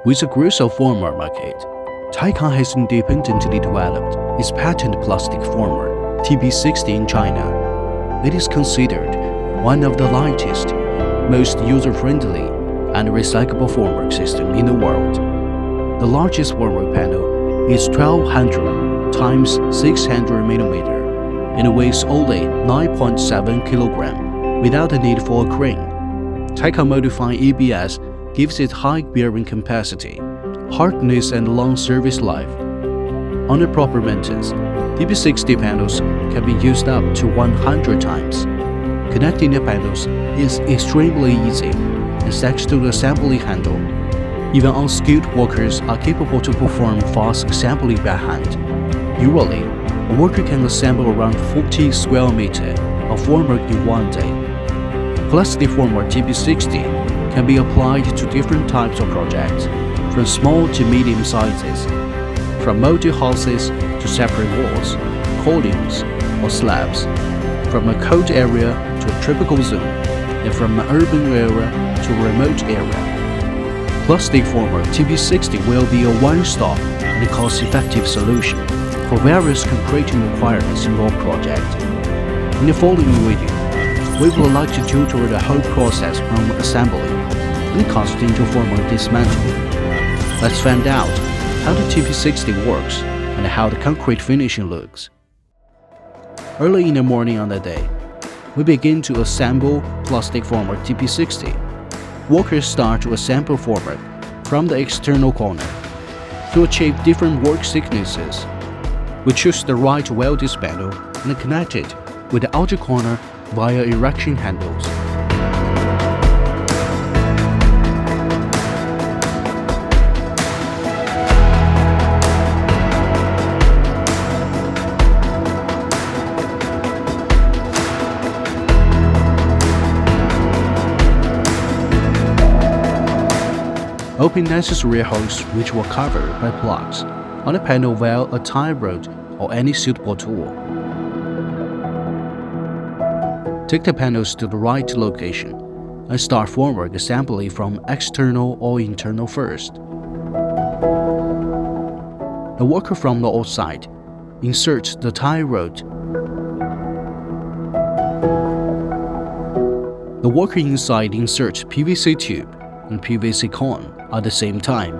With the growth of formwork market, TECON has independently developed its patent plastic formwork TP60 in China. It is considered one of the lightest, most user-friendly, and recyclable formwork system in the world. The largest formwork panel is 1200 times 600 mm and weighs only 9.7 kg without the need for a crane. TECON modified ABS gives it high bearing capacity, hardness, and long service life. Under proper maintenance, TP60 panels can be used up to 100 times. Connecting the panels is extremely easy and thanks to the assembly handle. Even unskilled workers are capable to perform fast assembly by hand. Usually, a worker can assemble around 40 square meters of formwork in one day. Plastic formwork TP60 can be applied to different types of projects, from small to medium sizes, from molded houses to separate walls, columns, or slabs, from a cold area to a tropical zone, and from an urban area to a remote area. Plastic formwork TP60 will be a one-stop and cost-effective solution for various concreting requirements in your project. In the following video, we would like to tutor the whole process from assembly and casting to formwork dismantling. Let's find out how the TP60 works and how the concrete finishing looks. Early in the morning on the day, we begin to assemble plastic formwork TP60. Workers start to assemble formwork from the external corner. To achieve different work thicknesses, we choose the right weld panel and connect it with the outer corner via erection handles. Open necessary holes which were covered by plugs on the panel via a tie rod or any suitable tool. Take the panels to the right location and start formwork assembly from external or internal first. The worker from the outside inserts the tie rod. The worker inside inserts PVC tube and PVC cone at the same time.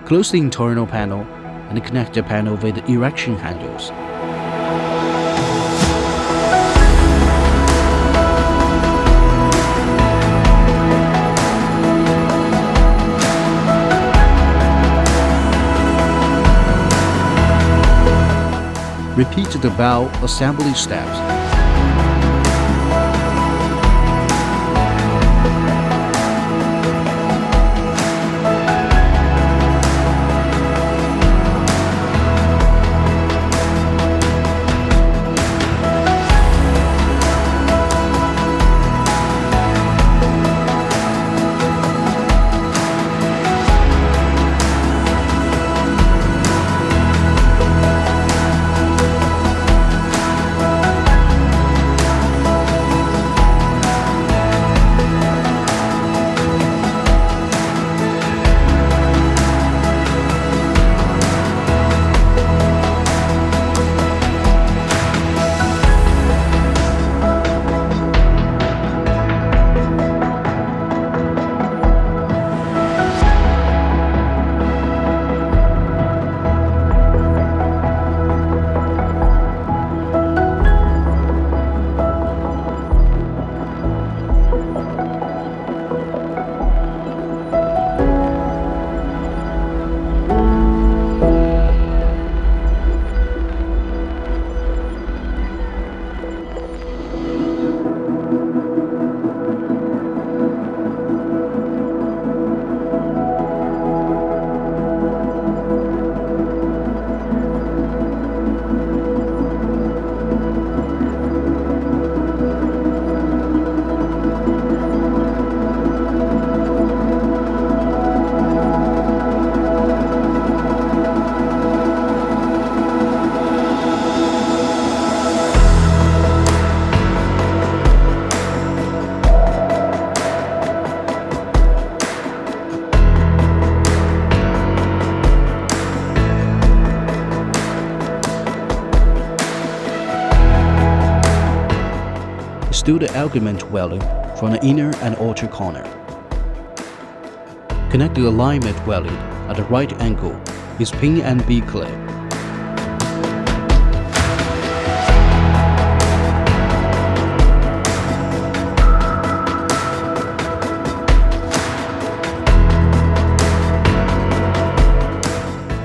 Close the internal panel and connect the panel with the erection handles. Repeat the bow assembly steps. Install the augment welding from the inner and outer corner. Connect the alignment welding at the right angle with pin and B-clip.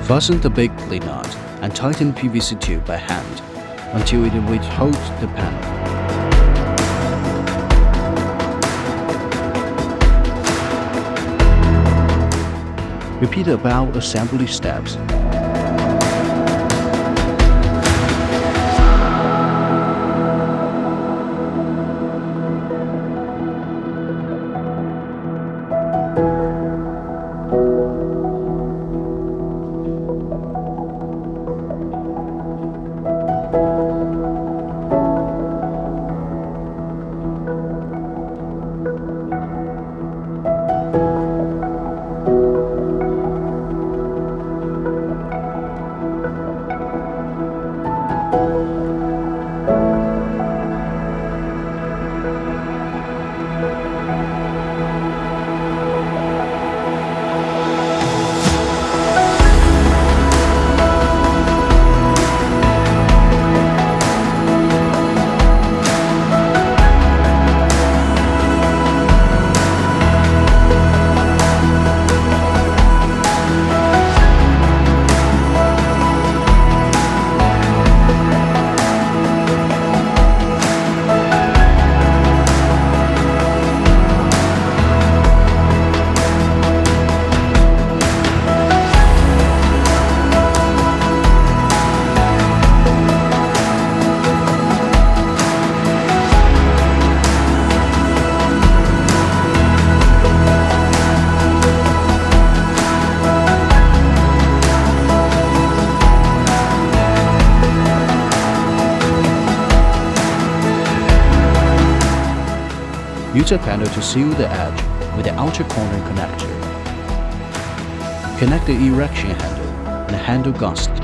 Fasten the big plate nut and tighten PVC tube by hand until it withholds the panel. Repeat the above assembly steps. Use a panel to seal the edge with the outer corner connector. Connect the erection handle and the handle gasket.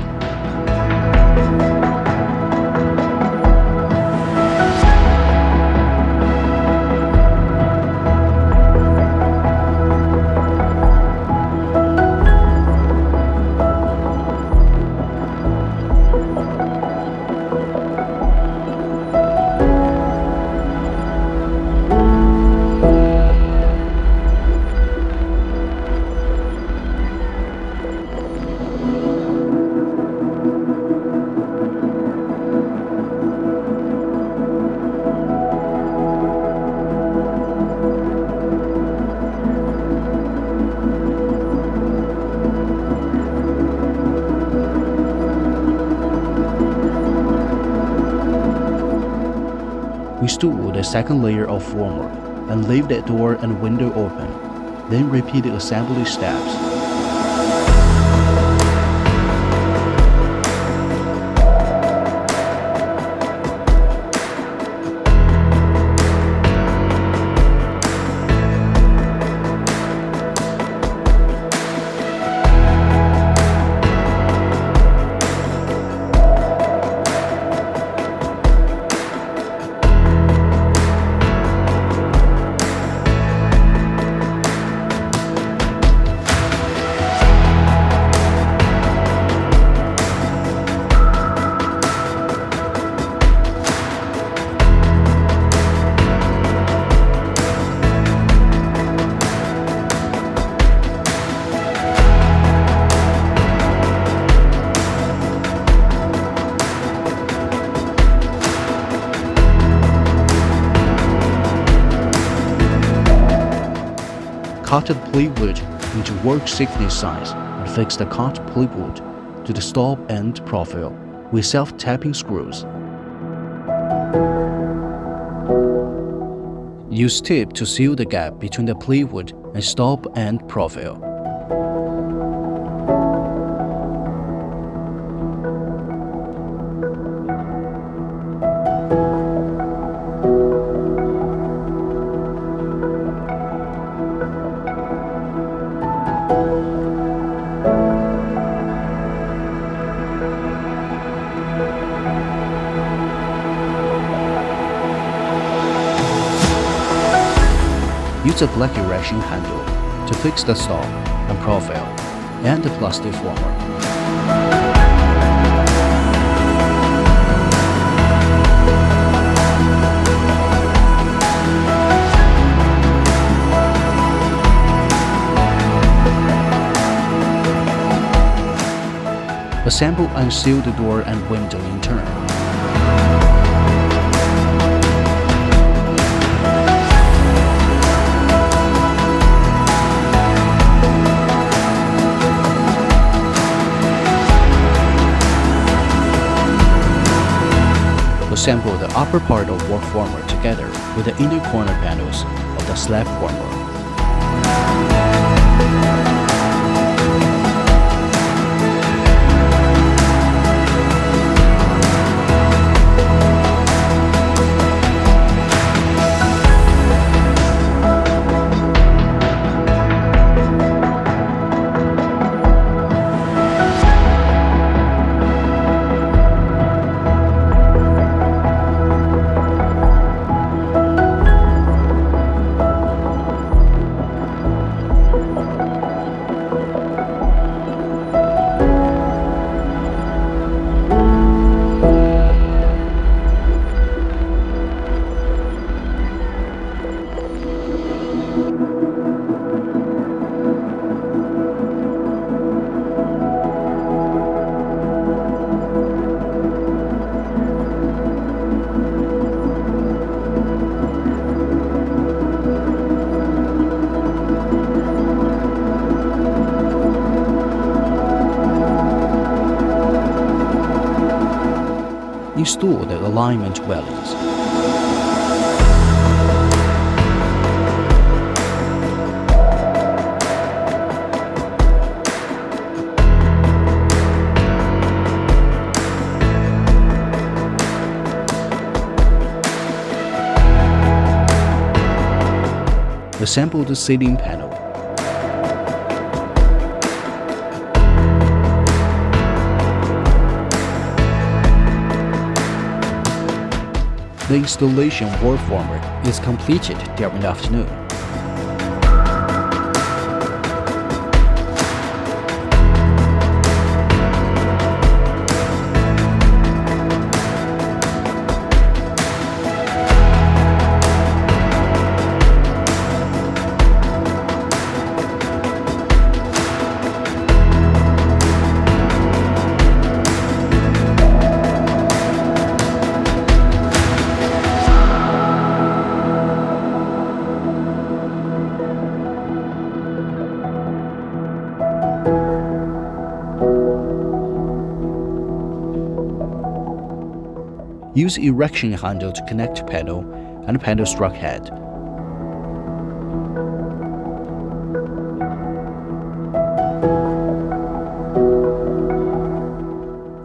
Install the second layer of formwork and leave the door and window open. Then repeat the assembly steps. Cut the plywood into work thickness size and fix the cut plywood to the stop end profile with self-tapping screws. Use tape to seal the gap between the plywood and stop end profile. Use a black erection handle to fix the stop and profile and the plastic formwork. Assemble and seal the door and window in turn. Assemble the upper part of work formwork together with the inner corner panels of the slab formwork. Install the alignment weldings. Assemble the ceiling panel. The installation work formwork is completed during the afternoon. Use erection handle to connect panel and panel strut head.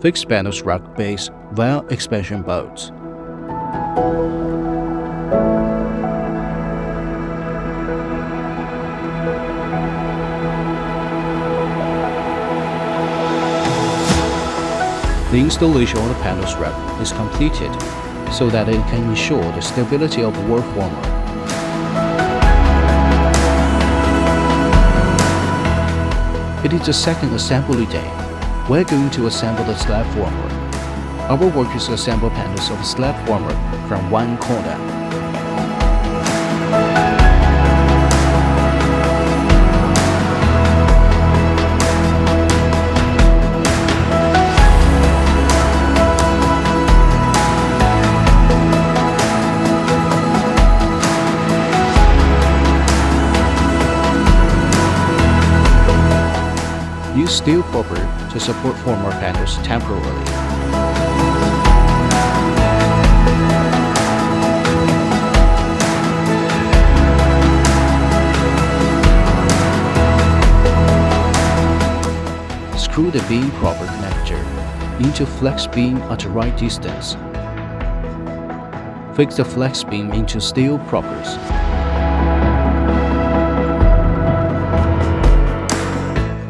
Fix panel strut base via expansion bolts. The installation of the panel strap is completed so that it can ensure the stability of the work formwork. It is the second assembly day. We're going to assemble the slab formwork. Our work is to assemble panels of slab formwork from one corner. Use steel popper to support formwork panels temporarily. Screw the beam proper connector into flex beam at the right distance. Fix the flex beam into steel proppers.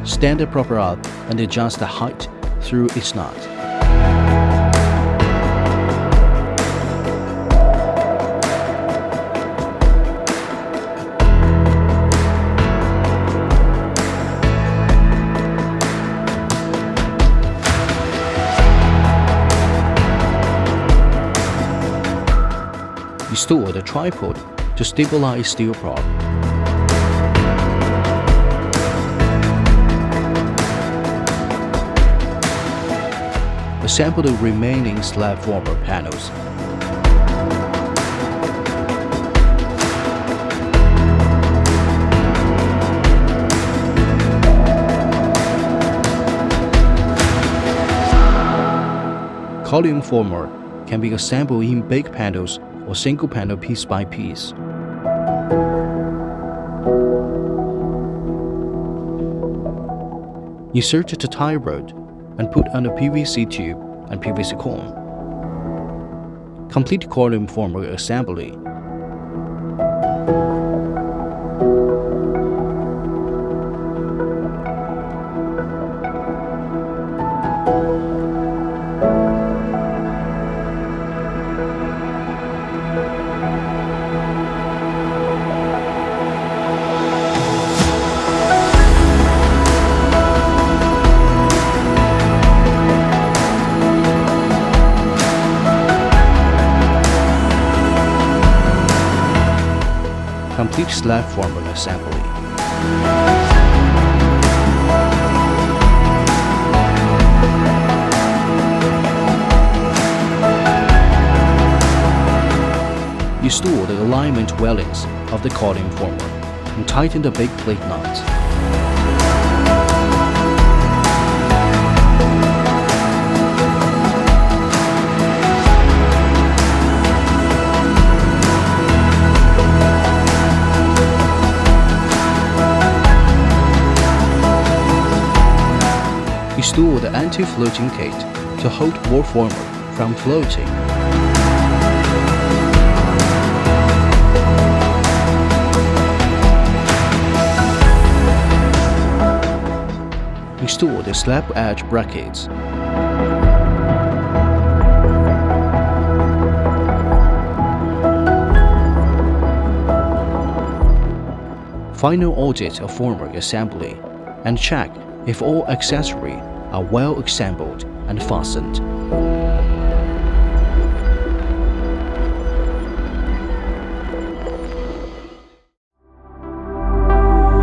Stand the propper up and adjust the height through its nut. Install the tripod to stabilize steel prop. Assemble the remaining slab former panels. Column former can be assembled in big panels or single panel piece by piece. Insert the tie rod and put on a PVC tube and PVC cone. Complete column former assembly. Complete slab former assembly. Install the alignment weldings of the column former and tighten the big plate nuts. Install the anti-floating kit to hold wall former from floating. Install the slab edge brackets. Final audit of formwork assembly and check if all accessories are well assembled and fastened.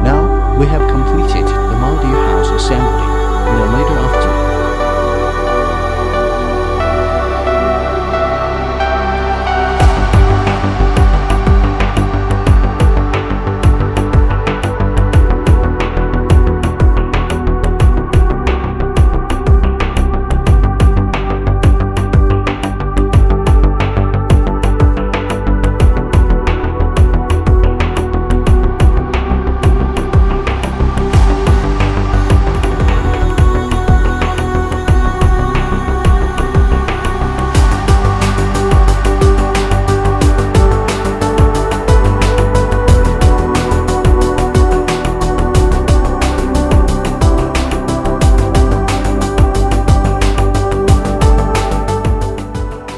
Now we have completed the module house assembly in the later afternoon.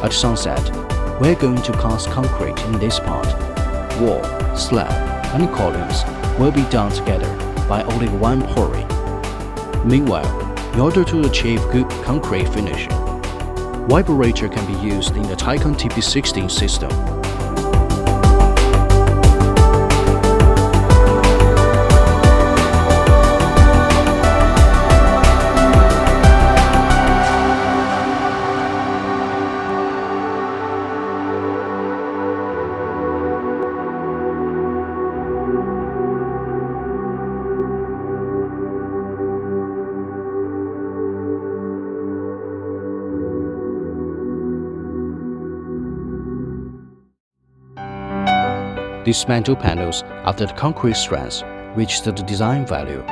At sunset, we're going to cast concrete in this part. Wall, slab, and columns will be done together by only one pouring. Meanwhile, in order to achieve good concrete finishing, vibrator can be used in the TECON TP60 system. Dismantle panels after the concrete strength reached the design value.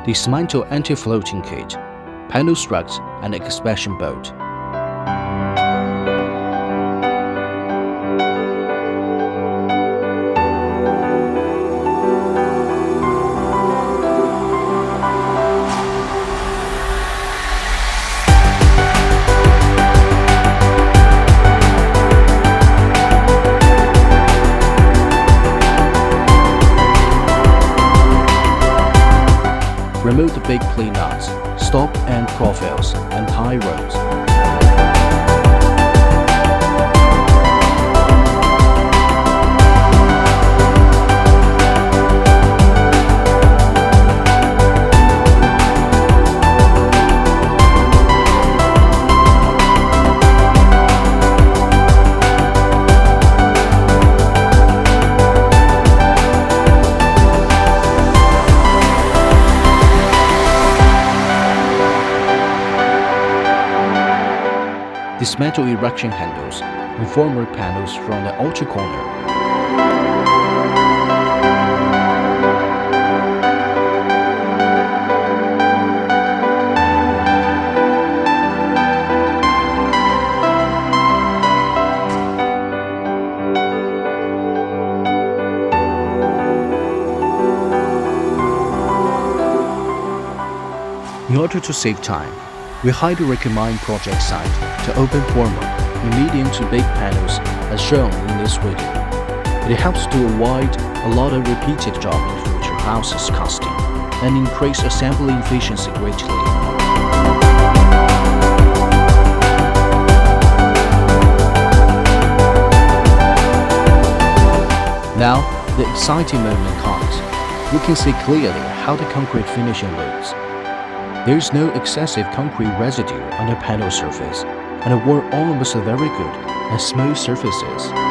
Dismantle anti-floating kit, panel struts and expansion bolt. remove the big plate nuts, stop and profiles, and tie rows. Dismantle erection handles and formwork panels from the outer corner. In order to save time, we highly recommend project site to open formwork in medium to big panels as shown in this video. It helps to avoid a lot of repeated job in future houses casting and increase assembly efficiency greatly. Now, the exciting moment comes. We can see clearly how the concrete finishing looks. There is no excessive concrete residue on the panel surface, and the work almost very good and smooth surfaces.